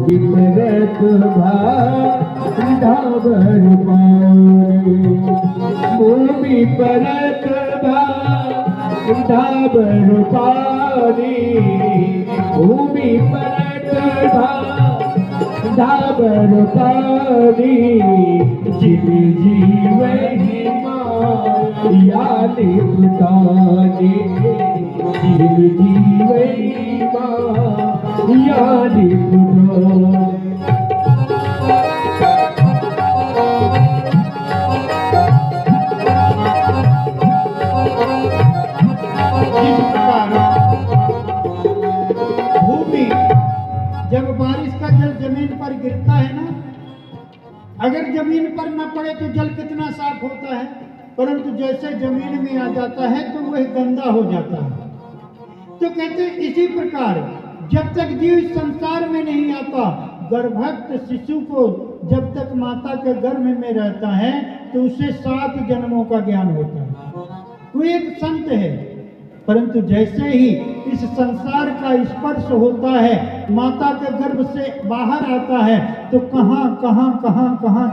विपरत ढाबर पानी, भूमि परत ढाबर पानी, भूमि परत ढाबर पानी, जीव जीवहि माया निपटानी, जीव जीवहि माया निपटानी। जब बारिश का जल जमीन पर गिरता है ना, अगर जमीन पर न पड़े तो जल कितना साफ होता है, परंतु जैसे जमीन में आ जाता है तो वह गंदा हो जाता है। तो कहते हैं इसी प्रकार जब तक जीव इस संसार में नहीं आता, गर्भस्थ शिशु को जब तक माता के गर्भ में रहता है तो उसे 7 जन्मों का ज्ञान होता है। वो एक संत है, परंतु जैसे ही इस संसार का स्पर्श होता है, माता के गर्भ से बाहर आता है तो कहाँ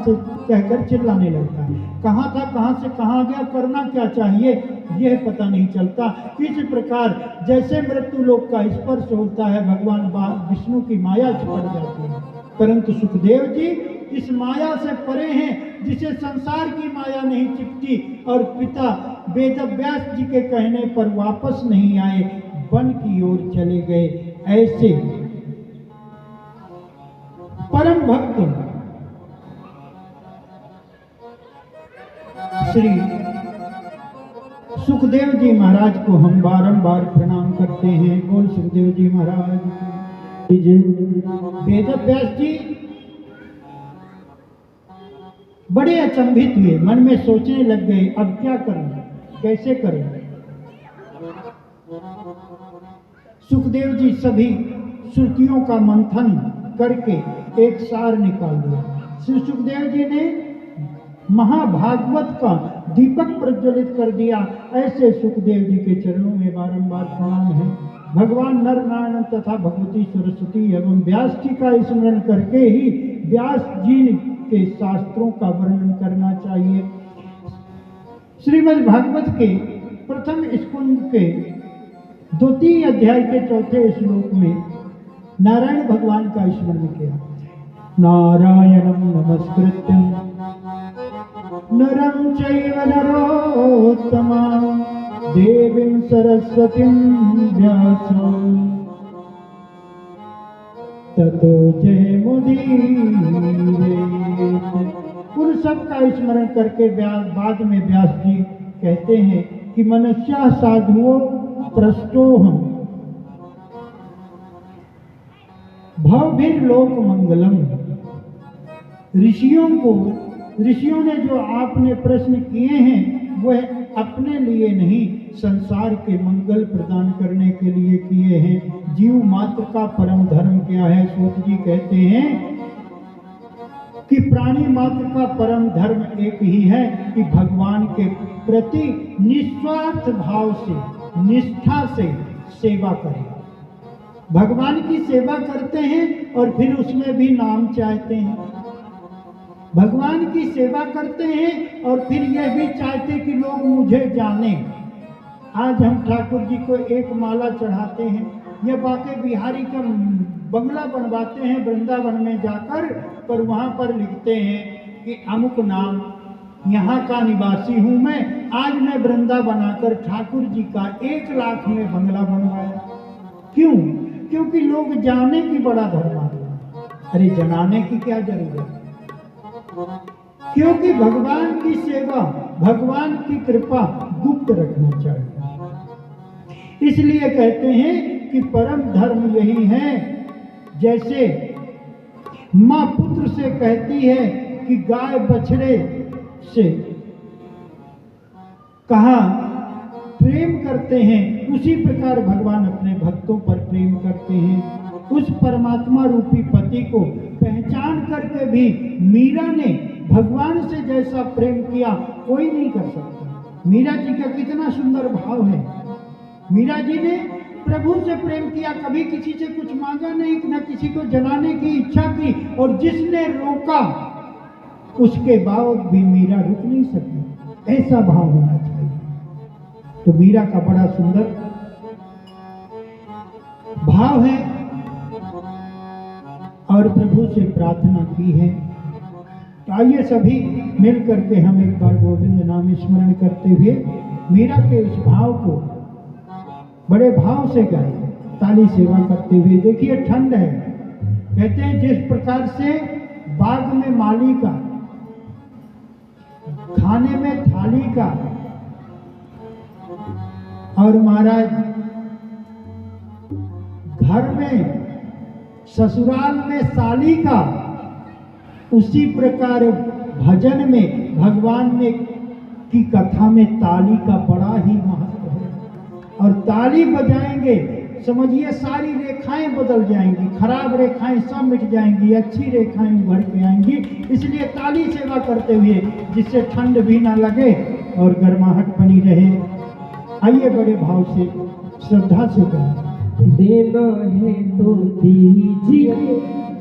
से कहकर चिल्लाने लगता है। कहाँ था, कहाँ से कहाँ गया, करना क्या चाहिए यह पता नहीं चलता। इस प्रकार जैसे मृत्यु लोक का स्पर्श होता है, भगवान विष्णु की माया चिपट जाती है, परंतु सुखदेव जी इस माया से परे हैं, जिसे संसार की माया नहीं चिपटी, और पिता वेदव्यास जी के कहने पर वापस नहीं आए, वन की ओर चले गए। ऐसे परम भक्त श्री सुखदेव जी महाराज को हम बारंबार प्रणाम करते हैं। बोल सुखदेव जी महाराज की जय। वेदव्यास जी बड़े अचंभित हुए, मन में सोचने लग गए अब क्या करें, कैसे करें। सुखदेव जी सभी श्रुतियों का मंथन करके एक सार निकाल दिया। श्री सुखदेव जी ने महाभागवत का दीपक प्रज्वलित कर दिया। ऐसे सुखदेव जी के चरणों में बारंबार प्रणाम है। भगवान नर नारायण तथा भगवती सरस्वती एवं व्यास जी का स्मरण करके ही व्यास जी के शास्त्रों का वर्णन करना चाहिए। श्रीमद् भागवत के प्रथम स्कंद के 2 अध्याय के 4 श्लोक में नारायण भगवान का स्मरण किया। नारायणं नमस्कृत्यं नरं चैव नरोत्तमं देवीं सरस्वतीं व्यासं ततो जयमुदीरयेत्। उन सब का स्मरण करके बाद में व्यास जी कहते हैं कि मनुष्य साधुओं पृष्ठोहम भवभिर लोक मंगलम। ऋषियों ने जो आपने प्रश्न किए हैं वह अपने लिए नहीं, संसार के मंगल प्रदान करने के लिए किए हैं। जीव मात्र का परम धर्म क्या है? सूत जी कहते हैं कि प्राणी मात्र का परम धर्म एक ही है कि भगवान के प्रति निस्वार्थ भाव से, निष्ठा से सेवा करें। भगवान की सेवा करते हैं और फिर उसमें भी नाम चाहते हैं। भगवान की सेवा करते हैं और फिर यह भी चाहते कि लोग मुझे जाने। आज हम ठाकुर जी को एक माला चढ़ाते हैं या बाके बिहारी का बंगला बनवाते हैं वृंदावन में जाकर, पर वहाँ पर लिखते हैं कि अमुक नाम यहाँ का निवासी हूँ मैं, आज मैं वृंदा बनाकर ठाकुर जी का 1 लाख में बंगला बनवाया। क्यों? क्योंकि लोग जाने की बड़ा धर्म है। अरे जनाने की क्या जरूरत? क्योंकि भगवान की सेवा, भगवान की कृपा गुप्त रखना चाहिए। इसलिए कहते हैं कि परम धर्म यही है। जैसे माँ पुत्र से कहती है कि गाय बछड़े से कहा प्रेम करते हैं, उसी प्रकार भगवान अपने भक्तों पर प्रेम करते हैं। उस परमात्मा रूपी पति को पहचान करके भी मीरा ने भगवान से जैसा प्रेम किया कोई नहीं कर सकता। मीरा जी का कितना सुंदर भाव है। मीरा जी ने प्रभु से प्रेम किया, कभी किसी से कुछ मांगा नहीं, न किसी को जलाने की इच्छा की, और जिसने रोका उसके बाद भी मीरा रुक नहीं सकी। ऐसा भाव होना चाहिए। तो मीरा का बड़ा सुंदर भाव है और प्रभु से प्रार्थना की है। तो आइए सभी मिल करके हम एक बार गोविंद नाम स्मरण करते हुए मीरा के इस भाव को बड़े भाव से गाए, ताली सेवा करते हुए। देखिए ठंड है, कहते हैं जिस प्रकार से बाग में माली का, खाने में थाली का, और महाराज घर में ससुराल में साली का, उसी प्रकार भजन में भगवान ने की कथा में ताली का बड़ा ही महत्व है। और ताली बजाएंगे समझिए सारी रेखाएं बदल जाएंगी, खराब रेखाएं सब मिट जाएंगी, अच्छी रेखाएं उभर के आएंगी। इसलिए ताली सेवा करते हुए, जिससे ठंड भी ना लगे और गर्माहट बनी रहे। आइए बड़े भाव से श्रद्धा से करें। देना है तो दीजिए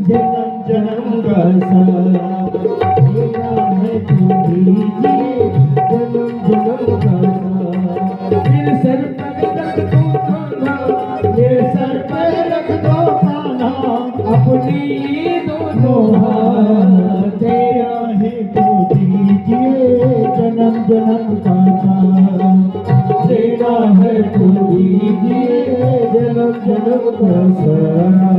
जन्म जन्म का साथ, देना है तो दीजिए जन्म जन्म का साथ। मेरे सर पर रख दो खाना, मेरे सर पर रख दो खाना, अपनी दोनों हाथ, देना है तो दीजिए जन्म जन्म का साथ, देना है तो दीजिए जन्म जन्म का साथ।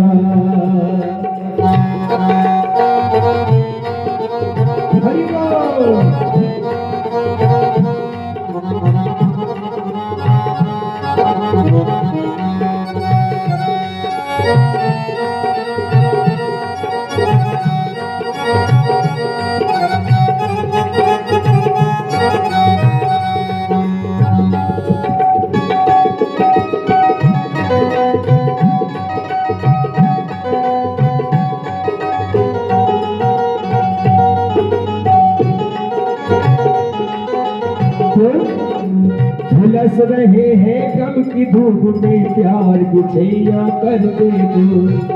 हरि बोल। झुलस रहे हैं गम की धूप में, प्यार की छैया कर दे दो।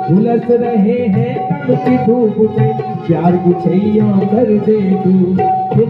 झुलस रहे हैं गम की धूप में, प्यार की छैया कर दे दो। फिर